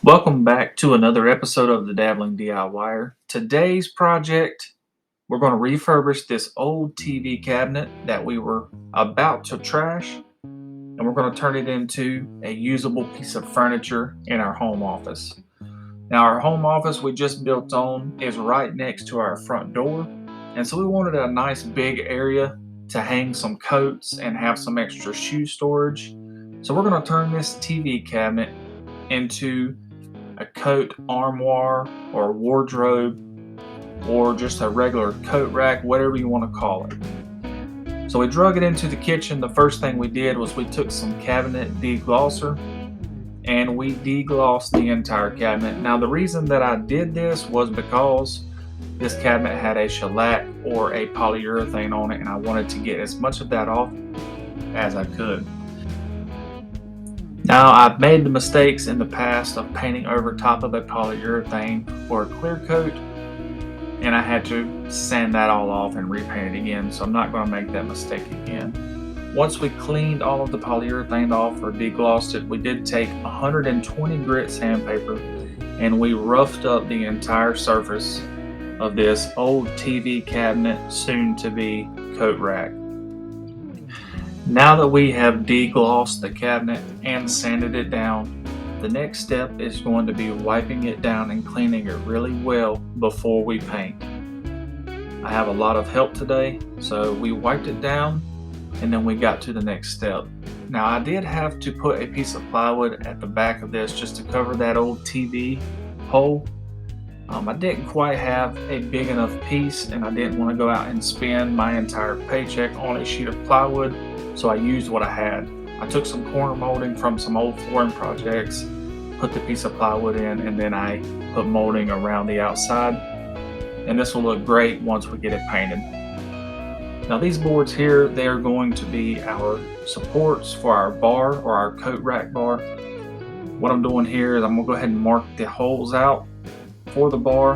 Welcome back to another episode of the Dabbling DIYer. Today's project, we're going to refurbish this old TV cabinet that we were about to trash, and we're going to turn it into a usable piece of furniture in our home office. Now, our home office we just built on is right next to our front door, and so we wanted a nice big area to hang some coats and have some extra shoe storage. So we're going to turn this TV cabinet into a coat armoire or wardrobe or just a regular coat rack, whatever you want to call it. So we drug it into the kitchen. The first thing we did was we took some cabinet deglosser and we deglossed the entire cabinet. Now the reason that I did this was because this cabinet had a shellac or a polyurethane on it, and I wanted to get as much of that off as I could. Now, I've made the mistakes in the past of painting over top of a polyurethane for a clear coat, and I had to sand that all off and repaint it again, so I'm not going to make that mistake again. Once we cleaned all of the polyurethane off or deglossed it, we did take 120 grit sandpaper and we roughed up the entire surface of this old TV cabinet, soon to be coat rack. Now that we have deglossed the cabinet and sanded it down, the next step is going to be wiping it down and cleaning it really well before we paint. I have a lot of help today, so we wiped it down and then we got to the next step. Now I did have to put a piece of plywood at the back of this just to cover that old TV hole. I didn't quite have a big enough piece, and I didn't want to go out and spend my entire paycheck on a sheet of plywood, so I used what I had. I took some corner molding from some old flooring projects, put the piece of plywood in, and then I put molding around the outside, and this will look great once we get it painted. Now these boards here, they are going to be our supports for our bar or our coat rack bar. What I'm doing here is I'm going to go ahead and mark the holes out for the bar,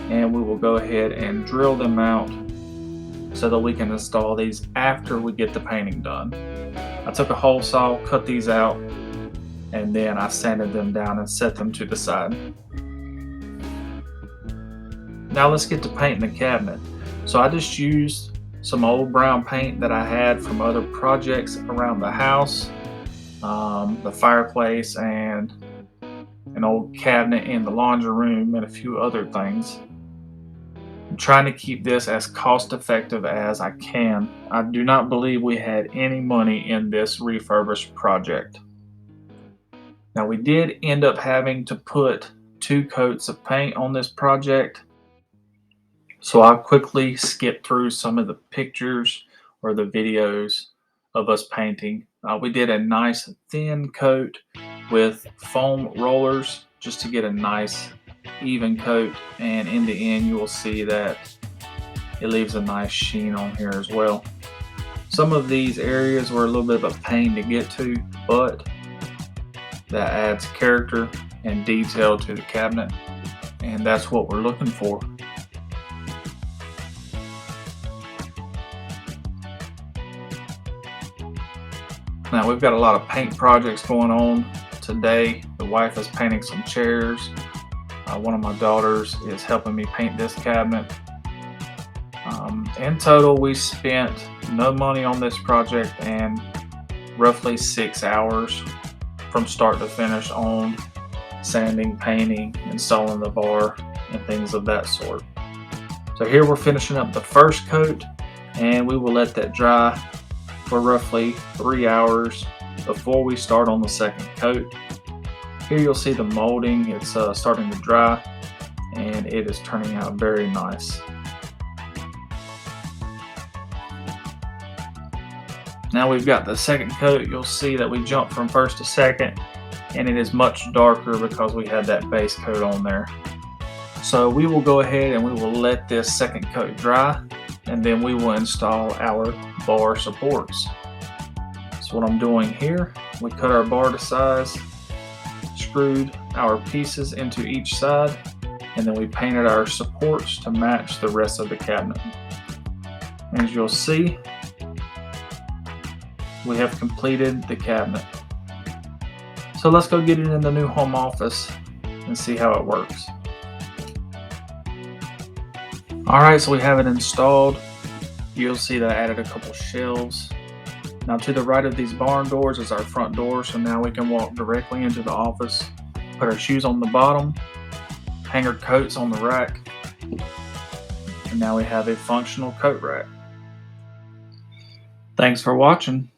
and we will go ahead and drill them out so that we can install these after we get the painting done. I took a hole saw, cut these out, and then I sanded them down and set them to the side. Now let's get to painting the cabinet. So I just used some old brown paint that I had from other projects around the house, the fireplace and an old cabinet in the laundry room and a few other things. I'm trying to keep this as cost effective as I can. I do not believe we had any money in this refurbished project. Now we did end up having to put 2 coats of paint on this project, so I'll quickly skip through some of the pictures or the videos of us painting. We did a nice thin coat with foam rollers just to get a nice even coat, and in the end you will see that it leaves a nice sheen on here as well. Some of these areas were a little bit of a pain to get to, but that adds character and detail to the cabinet, and that's what we're looking for. Now we've got a lot of paint projects going on today. The wife is painting some chairs. One of my daughters is helping me paint this cabinet. In total, we spent no money on this project and roughly 6 hours from start to finish on sanding, painting, installing the bar, and things of that sort. So here we're finishing up the first coat, and we will let that dry for roughly 3 hours before we start on the second coat. Here you'll see the molding, it's starting to dry, and it is turning out very nice. Now we've got the second coat. You'll see that we jumped from first to second, and it is much darker because we had that base coat on there. So we will go ahead and we will let this second coat dry, and then we will install our bar supports. So what I'm doing here, we cut our bar to size, screwed our pieces into each side, and then we painted our supports to match the rest of the cabinet. As you'll see, we have completed the cabinet. So let's go get it in the new home office and see how it works. Alright, so we have it installed. You'll see that I added a couple shelves. Now to the right of these barn doors is our front door, so now we can walk directly into the office, put our shoes on the bottom, hang our coats on the rack, and now we have a functional coat rack. Thanks for watching.